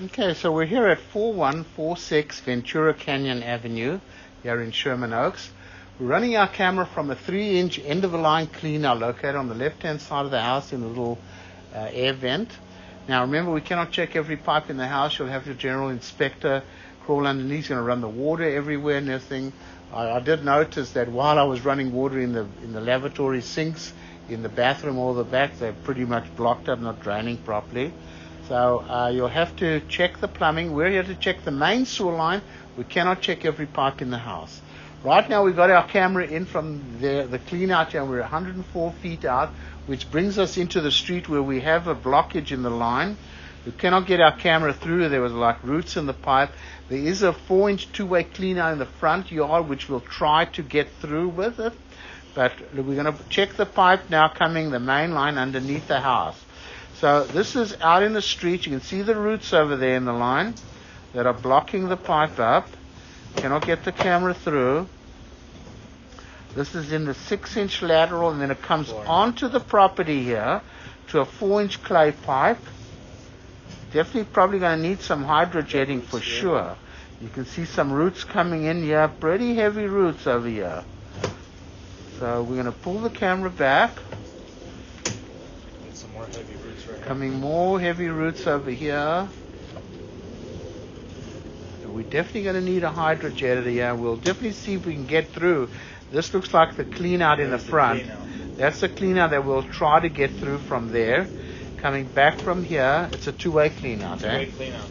Okay, so we're here at 4146 Ventura Canyon Avenue here in Sherman Oaks. We're running our camera from a 3-inch end-of-the-line cleaner located on the left-hand side of the house in a little air vent. Now remember, we cannot check every pipe in the house. You'll have your general inspector crawl underneath. He's going to run the water everywhere and everything. I did notice that while I was running water in the lavatory sinks, in the bathroom, all the back, they're pretty much blocked up, not draining properly. So you'll have to check the plumbing. We're here to check the main sewer line. We cannot check every pipe in the house. Right now we've got our camera in from the clean out here, and we're 104 feet out, which brings us into the street where we have a blockage in the line. We cannot get our camera through. There was like roots in the pipe. There is a 4-inch two-way clean out in the front yard, which we'll try to get through with it. But we're going to check the pipe now coming the main line underneath the house. So this is out in the street. You can see the roots over there in the line that are blocking the pipe up. Cannot get the camera through. This is in the 6-inch lateral, and then it comes onto the property here to a 4-inch clay pipe. Definitely probably going to need some hydrojetting for sure. You can see some roots coming in here, pretty heavy roots over here. So we're going to pull the camera back. Some more heavy roots right Coming more heavy roots over here. So we're definitely going to need a hydrojetter here. We'll definitely see if we can get through. This looks like the clean out in the front. That's the clean out that we'll try to get through from there. Coming back from here, it's a two-way clean out. Two-way clean out.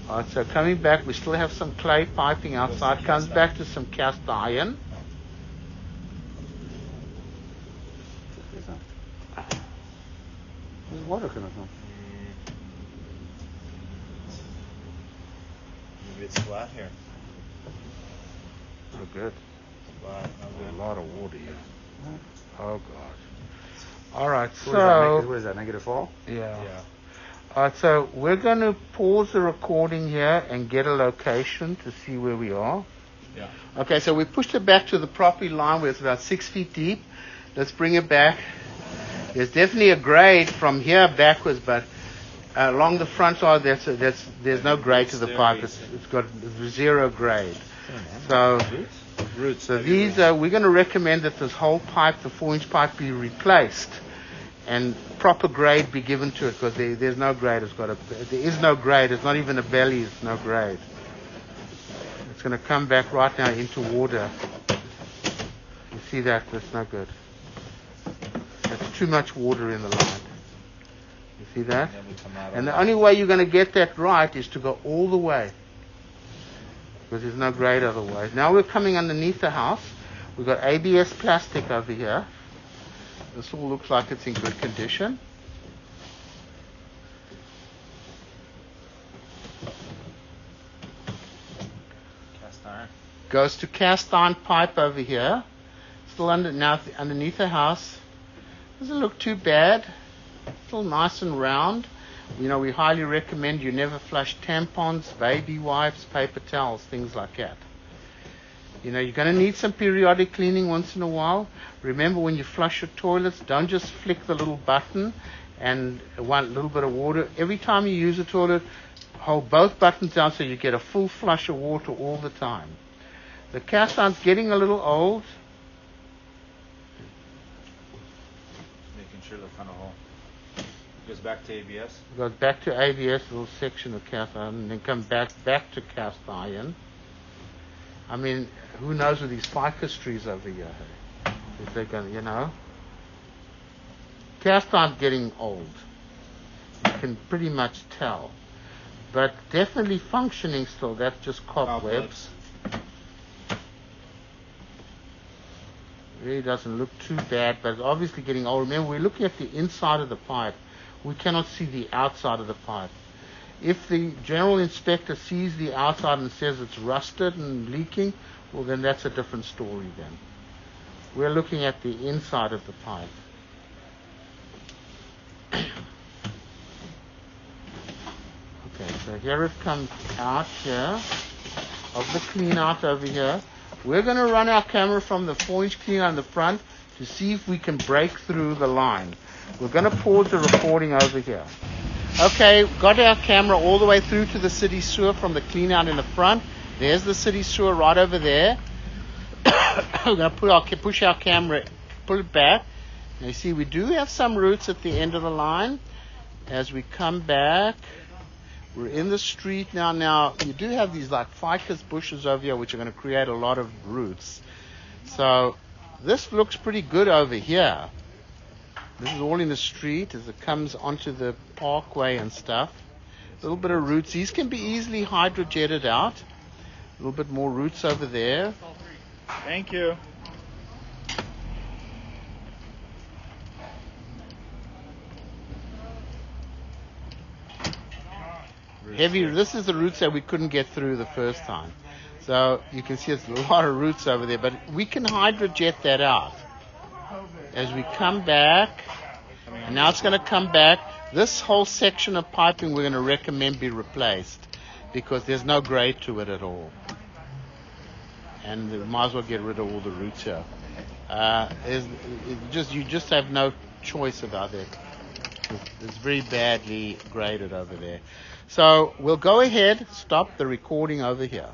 All right, so coming back, we still have some clay piping outside. Comes back to some cast iron. Where's water coming from? Maybe it's flat here. Oh, good. Flat. A lot of water here. Oh, gosh. All right, what is that, negative fall? Yeah. All right, so we're going to pause the recording here and get a location to see where we are. Yeah. Okay, so we pushed it back to the property line where it's about 6 feet deep. Let's bring it back. There's definitely a grade from here backwards, but along the front side, there's no grade to the pipe. It's got zero grade. So these, we're going to recommend that this whole pipe, the 4-inch pipe, be replaced and proper grade be given to it, because there's no grade. There is no grade. It's not even a belly. It's no grade. It's going to come back right now into water. You see that? That's no good. That's too much water in the line. You see that? And the only way you're going to get that right is to go all the way, because there's no grade otherwise. Now we're coming underneath the house. We've got ABS plastic over here. This all looks like it's in good condition. Cast iron. Goes to cast iron pipe over here. Still underneath the house. Doesn't look too bad. Still nice and round. You know, we highly recommend you never flush tampons, baby wipes, paper towels, things like that. You know, you're going to need some periodic cleaning once in a while. Remember, when you flush your toilets, don't just flick the little button and one little bit of water. Every time you use a toilet, hold both buttons down so you get a full flush of water all the time. The cast iron's getting a little old. Making sure the front hole goes back to ABS. Goes back to ABS, a little section of cast iron, and then come back to cast iron. I mean, who knows with these ficus trees over here? If they're going to, you know. Cast iron's getting old. You can pretty much tell. But definitely functioning still. That's just cobwebs. Really doesn't look too bad, but it's obviously getting old. Remember, we're looking at the inside of the pipe. We cannot see the outside of the pipe. If the general inspector sees the outside and says it's rusted and leaking, well, then that's a different story then. We're looking at the inside of the pipe. Okay, so here it comes out here of the clean out over here. We're going to run our camera from the 4-inch clean out in the front to see if we can break through the line. We're going to pause the recording over here. Okay, got our camera all the way through to the city sewer from the clean out in the front. There's the city sewer right over there. We're going to push our camera, pull it back. Now you see we do have some roots at the end of the line. As we come back, we're in the street now. Now you do have these like ficus bushes over here which are going to create a lot of roots. So this looks pretty good over here. This is all in the street as it comes onto the parkway and stuff. A little bit of roots. These can be easily hydrojetted out. A little bit more roots over there. Thank you. Heavy. This is the roots that we couldn't get through the first time. So you can see it's a lot of roots over there, but we can hydrojet that out. As we come back, and now it's going to come back. This whole section of piping we're going to recommend be replaced because there's no grade to it at all. And we might as well get rid of all the roots here. You just have no choice about it. It's very badly graded over there. So we'll go ahead, stop the recording over here.